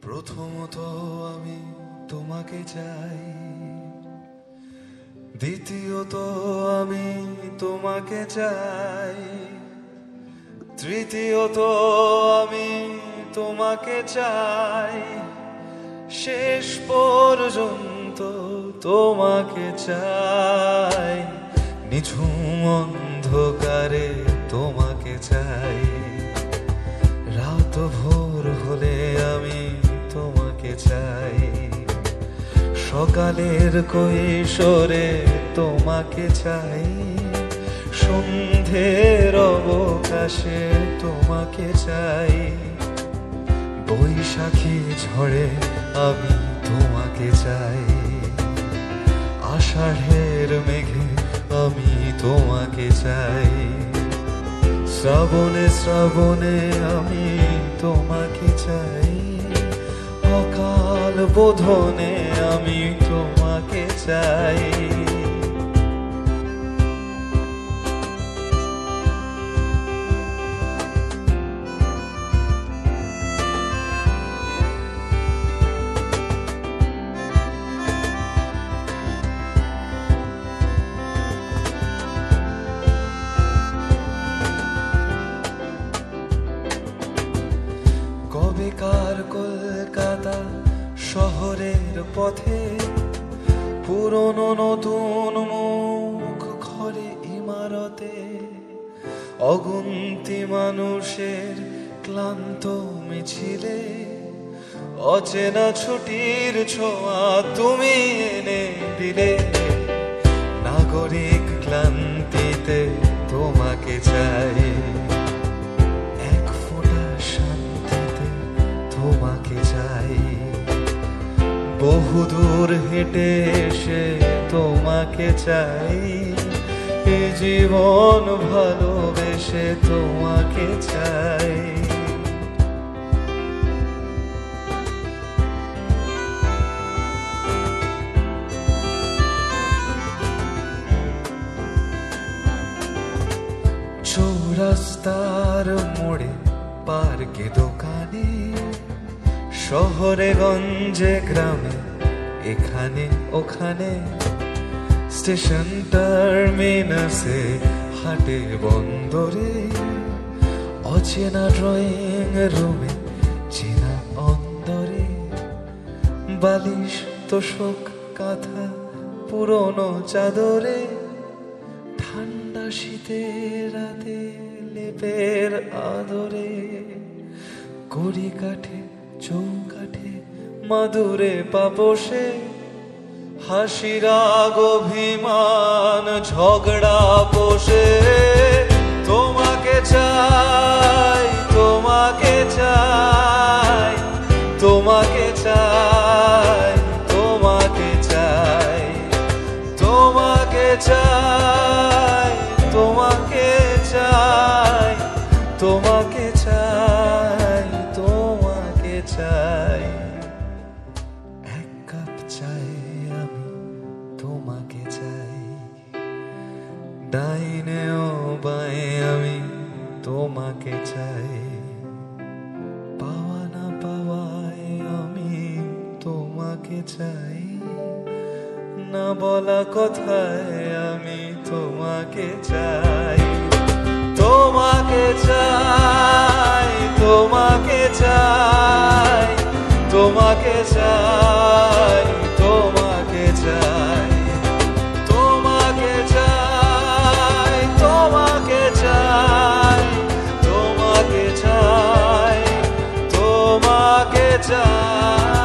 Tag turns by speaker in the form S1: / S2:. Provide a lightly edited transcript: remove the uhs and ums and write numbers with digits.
S1: প্রথমত আমি তোমাকে চাই, দ্বিতীয়ত আমি তোমাকে চাই, তৃতীয়ত আমি তোমাকে চাই, শেষ পর্যন্ত তোমাকে চাই। নিঝুম অন্ধকারে তোমাকে চাই, রাত ভোর হলে আমি তোমাকে চাই, সকালের কৈশোরে তোমাকে চাই, সন্ধ্যের অবকাশে তোমাকে চাই, বৈশাখী ঝড়ে আমি তোমাকে চাই, আষাঢ়ের মেঘে আমি তোমাকে চাই, শ্রাবণে শ্রাবণে আমি তোমাকে চাই, অকাল বোধনে আমি তোমাকে চাই। কবেকার কলকাতা শহরের পথে পুরনো নতুন মুখ ঘরে ইমারতে, অগুন্তি মানুষের ক্লান্ত মিছিলে, অচেনা ছুটির ছোঁয়া তুমি এনে দিলে, নাগরিক ক্লান্তিতে তোমাকে চাই, এক ফোঁটা শান্তিতে তোমাকে চাই, বহুদূর হেঁটে এসে তোমাকে চাই, এই জীবন ভালোবেসে তোমাকে চাই। চৌরাস্তার মোড়ে পার্কে দোকানে, শহরে গঞ্জে গ্রামে এখানে ওখানে, স্টেশন টার্মিনাসে হাটে বন্দরে, অচেনা ড্রয়িং রুমে চেনা অন্দরে, বালিশ তোষক কাঁথা পুরনো চাদরে, ঠান্ডা শীতের রাতে লেপের আদরে, কড়ি কাঠে চৌকাঠে মাদুরে পাপোষে, হাসি রাগ অভিমান ঝগড়া পোষে, তোমাকে চাই তোমাকে চাই তোমাকে চাই তোমাকে চাই তোমাকে চাই তোমাকে চাই তোমাকে চাই তোমাকে চাই, এক কাপ চাই আমি তোমাকে চাই, ডাইনে ও বাঁয়ে আমি তোমাকে চাই, পাওয়া না পাওয়ায় আমি তোমাকে চাই, না বলা কথায় আমি তোমাকে চাই, তোমাকে চাই তোমাকে চাই তোমাকে চাই তোমাকে চাই তোমাকে চাই তোমাকে চাই তোমাকে চাই তোমাকে চাই।